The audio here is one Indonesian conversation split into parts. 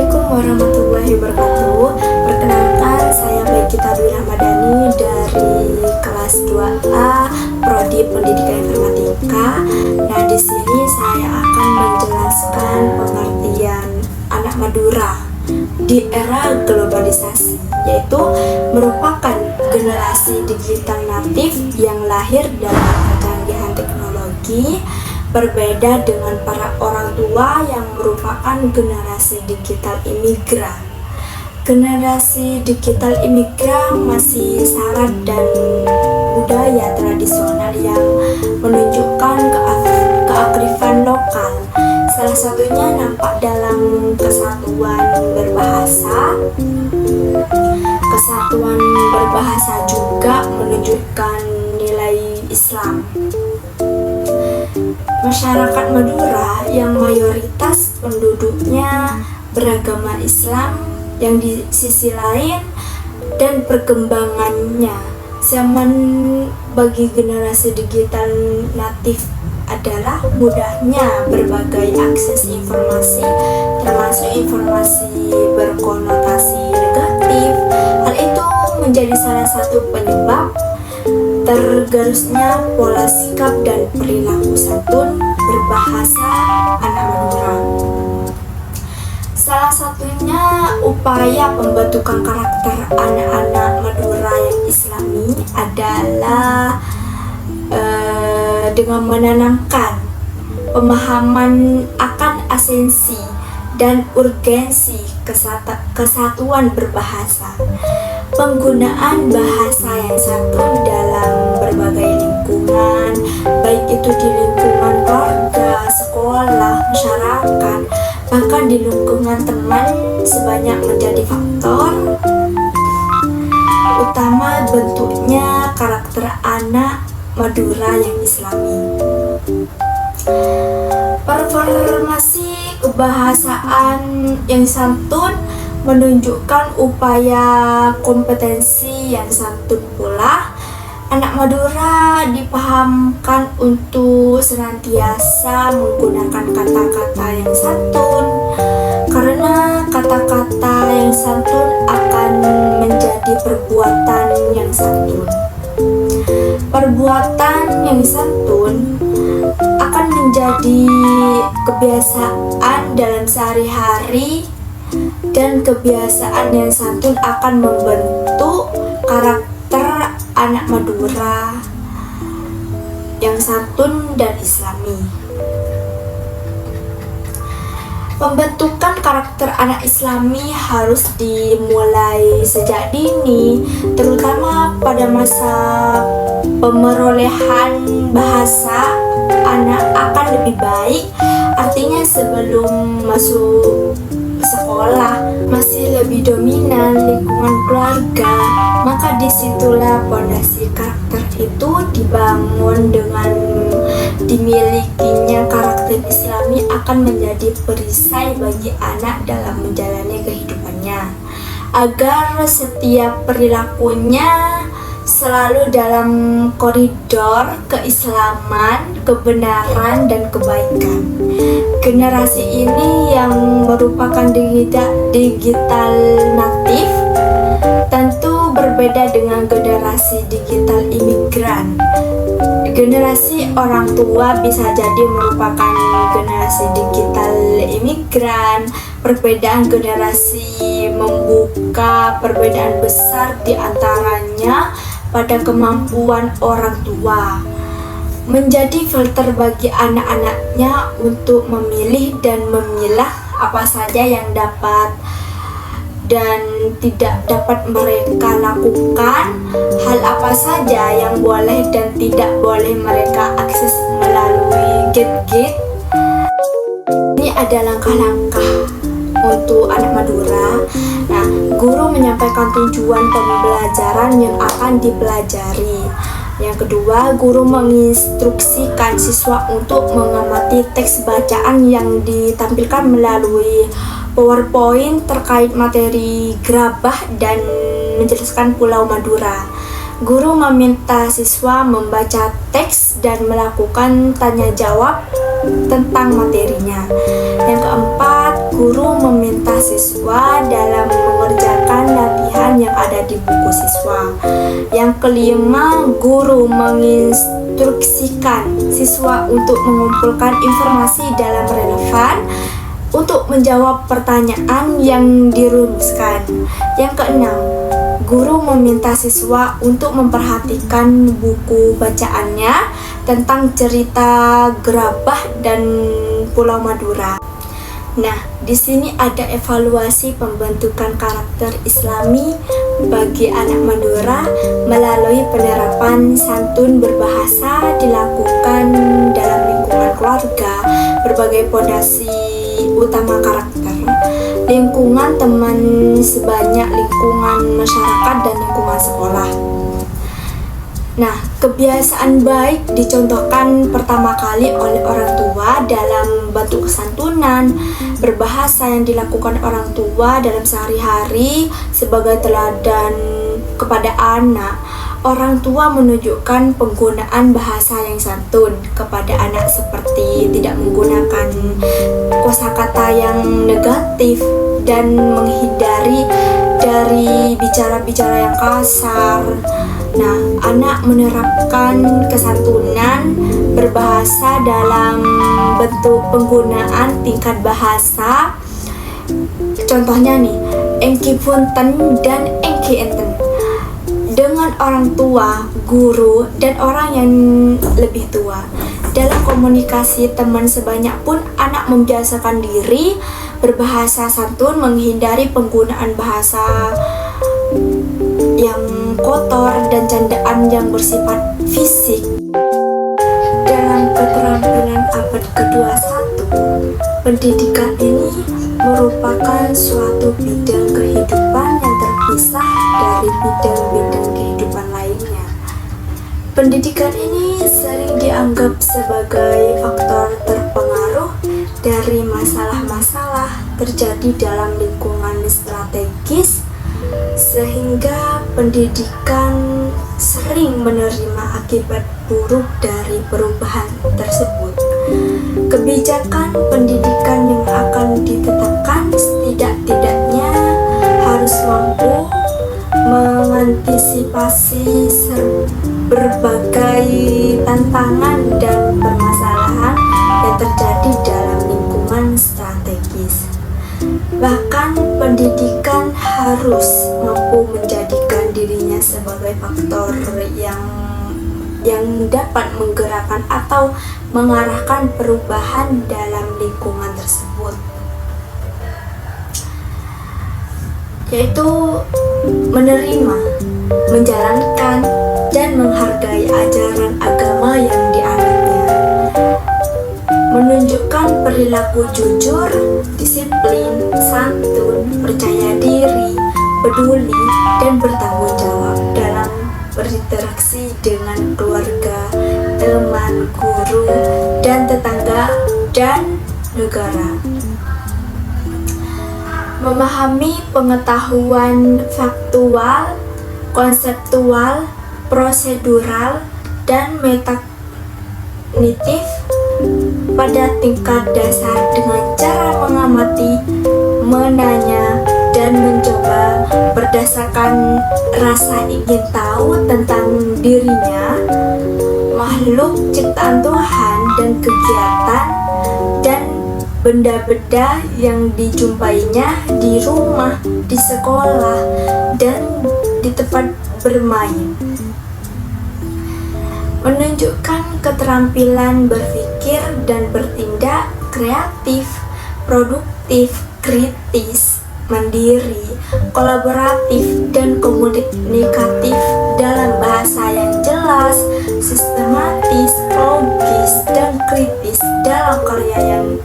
Assalamualaikum warahmatullahi wabarakatuh. Perkenalkan, saya Baikita Dwi Ramadhani dari kelas 2A Prodi Pendidikan Informatika. Nah, di sini saya akan menjelaskan pengertian anak Madura di era globalisasi, yaitu merupakan generasi digital natif yang lahir dalam kecanggihan teknologi, berbeda dengan para orang tua yang merupakan generasi digital imigran. Generasi digital imigran masih syarat dan budaya tradisional yang menunjukkan kearifan lokal. Salah satunya nampak dalam kesatuan berbahasa. Kesatuan berbahasa juga menunjukkan nilai Islam. Masyarakat Madura yang mayoritas penduduknya beragama Islam, yang di sisi lain dan perkembangannya zaman bagi generasi digital natif adalah mudahnya berbagai akses informasi, termasuk informasi berkonotasi negatif. Hal itu menjadi salah satu penyebab tergerusnya pola sikap dan perilaku santun berbahasa anak Madura. Salah satunya upaya pembentukan karakter anak-anak Madura yang Islami adalah dengan menanamkan pemahaman akan esensi dan urgensi kesatuan berbahasa. Penggunaan bahasa yang santun dalam berbagai lingkungan, baik itu di lingkungan keluarga, sekolah, masyarakat, bahkan di lingkungan teman, sebanyak menjadi faktor utama bentuknya karakter anak Madura yang Islami. Performasi kebahasaan yang santun menunjukkan upaya kompetensi yang santun pula. Anak Madura dipahamkan untuk senantiasa menggunakan kata-kata yang santun, karena kata-kata yang santun akan menjadi perbuatan yang santun. Perbuatan yang santun akan menjadi kebiasaan dalam sehari-hari, dan kebiasaan yang santun akan membentuk karakter anak Madura yang santun dan Islami. Pembentukan karakter anak Islami harus dimulai sejak dini, terutama pada masa pemerolehan bahasa. Anak akan lebih baik, artinya sebelum masuk sekolah masih lebih dominan lingkungan keluarga, maka disitulah fondasi karakter itu dibangun. Dengan dimilikinya karakter Islami akan menjadi perisai bagi anak dalam menjalani kehidupannya, agar setiap perilakunya selalu dalam koridor keislaman, kebenaran, dan kebaikan. Generasi ini yang merupakan digital natif tentu berbeda dengan generasi digital imigran. Generasi orang tua bisa jadi merupakan generasi digital imigran. Perbedaan generasi membuka perbedaan besar di antaranya pada kemampuan orang tua menjadi filter bagi anak-anaknya untuk memilih dan memilah apa saja yang dapat dan tidak dapat mereka lakukan, hal apa saja yang boleh dan tidak boleh mereka akses melalui gate-gate. Ini ada langkah-langkah untuk anak Madura. Nah, guru menyampaikan tujuan pembelajaran yang akan dipelajari. Yang kedua, guru menginstruksikan siswa untuk mengamati teks bacaan yang ditampilkan melalui PowerPoint terkait materi gerabah dan menjelaskan Pulau Madura. Guru meminta siswa membaca teks dan melakukan tanya jawab tentang materinya. Yang keempat, guru meminta siswa dalam mengerjakan latihan yang ada di buku siswa. Yang kelima, guru menginstruksikan siswa untuk mengumpulkan informasi dalam relevan untuk menjawab pertanyaan yang dirumuskan. Yang keenam, guru meminta siswa untuk memperhatikan buku bacaannya tentang cerita Gerabah dan Pulau Madura. Nah, di sini ada evaluasi pembentukan karakter Islami bagi anak Madura melalui penerapan santun berbahasa dilakukan dalam lingkungan keluarga, berbagai pondasi utama karakter, lingkungan teman sebanyak, lingkungan masyarakat, dan lingkungan sekolah. Nah, kebiasaan baik dicontohkan pertama kali oleh orang tua dalam bentuk kesantunan berbahasa yang dilakukan orang tua dalam sehari-hari sebagai teladan kepada anak. Orang tua menunjukkan penggunaan bahasa yang santun kepada anak seperti tidak menggunakan kosakata yang negatif dan menghindari dari bicara-bicara yang kasar. Nah, anak menerapkan kesantunan berbahasa dalam bentuk penggunaan tingkat bahasa. Contohnya nih, engki punten dan engki enten. Dengan orang tua, guru, dan orang yang lebih tua. Dalam komunikasi teman sebanyak pun, anak membiasakan diri berbahasa santun, menghindari penggunaan bahasa yang kotor dan candaan yang bersifat fisik. Dalam keterampilan abad ke-21, pendidikan ini merupakan suatu bidang kehidupan yang terpisah dari bidang-bidang kehidupan lainnya. Pendidikan ini sering dianggap sebagai faktor terpengaruh dari masalah-masalah terjadi dalam lingkungan strategis, sehingga pendidikan sering menerima akibat buruk dari perubahan tersebut. Kebijakan pendidikan yang akan ditetapkan setidak-tidaknya harus mampu mengantisipasi berbagai tantangan dan permasalahan yang terjadi dalam lingkungan strategis. Bahkan pendidikan harus mampu menjadikan dirinya sebagai faktor yang dapat menggerakkan atau mengarahkan perubahan dalam lingkungan tersebut, yaitu menerima, menjalankan, dan menghargai ajaran agama yang dianutnya, menunjukkan perilaku jujur, disiplin, santun, percaya diri, peduli, dan bertanggung jawab dalam berinteraksi dengan keluarga, teman, guru, dan tetangga, dan negara. Memahami pengetahuan faktual, konseptual, prosedural, dan metakognitif pada tingkat dasar dengan cara mengamati, menanya, dan mencoba berdasarkan rasa ingin tahu tentang dirinya, makhluk ciptaan Tuhan, dan kegiatan dan benda-benda yang dijumpainya di rumah, di sekolah, dan di tempat bermain. Menunjukkan keterampilan berpikir dan bertindak kreatif, produktif, kritis, mandiri, kolaboratif, dan komunikatif dalam bahasa yang jelas, sistematis, logis, dan kritis dalam karya yang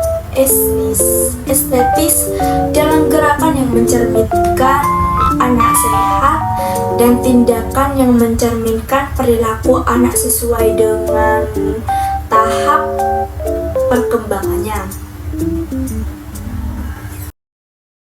estetis, dalam gerakan yang mencerminkan anak sehat, dan tindakan yang mencerminkan perilaku anak sesuai dengan tahap perkembangannya.